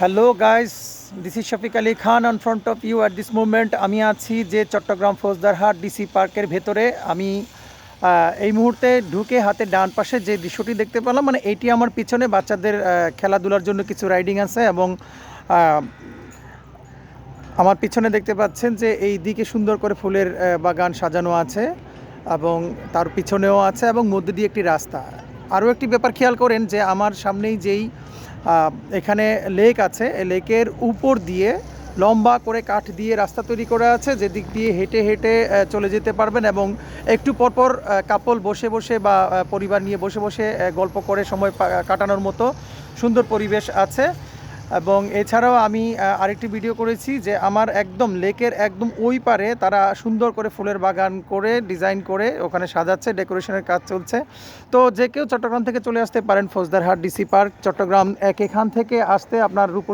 Hello guys, this is Shafiq Ali Khan on front of you at this movement. আমি আছি যে Chittagong Faujdarhat DC পার্কের ভেতরে। আমি এই মুহূর্তে ঢুকে হাতে ডান পাশে যে দৃশ্যটি দেখতে পেলাম, মানে এইটি আমার পিছনে বাচ্চাদের খেলাধুলার জন্য কিছু রাইডিং আছে এবং আহ, আমার পিছনে দেখতে পাচ্ছেন যে এই দিকে সুন্দর করে ফুলের বাগান সাজানো আছে এবং তার পিছনেও আছে এবং মধ্যে দিয়ে একটি রাস্তা। আরও একটি ব্যাপার খেয়াল করেন যে আমার সামনেই যেই এখানে লেক আছে, এই লেকের উপর দিয়ে লম্বা করে কাঠ দিয়ে রাস্তা তৈরি করা আছে, যেদিক দিয়ে হেঁটে হেঁটে চলে যেতে পারবেন এবং একটু পরপর কাপল বসে বসে বা পরিবার নিয়ে বসে বসে গল্প করে সময় কাটানোর মতো সুন্দর পরিবেশ আছে। এবং এছাড়াও আমি আরেকটি ভিডিও করেছি যে আমার একদম লেকের একদম ওই পারে তারা সুন্দর করে ফুলের বাগান করে ডিজাইন করে ওখানে সাজাচ্ছে, ডেকোরেশনের কাজ চলছে। তো যে কেউ চট্টগ্রাম থেকে চলে আসতে পারেন ফৌজদারহাট ডিসি পার্ক চট্টগ্রাম, এখান থেকে আসতে আপনার রূপসী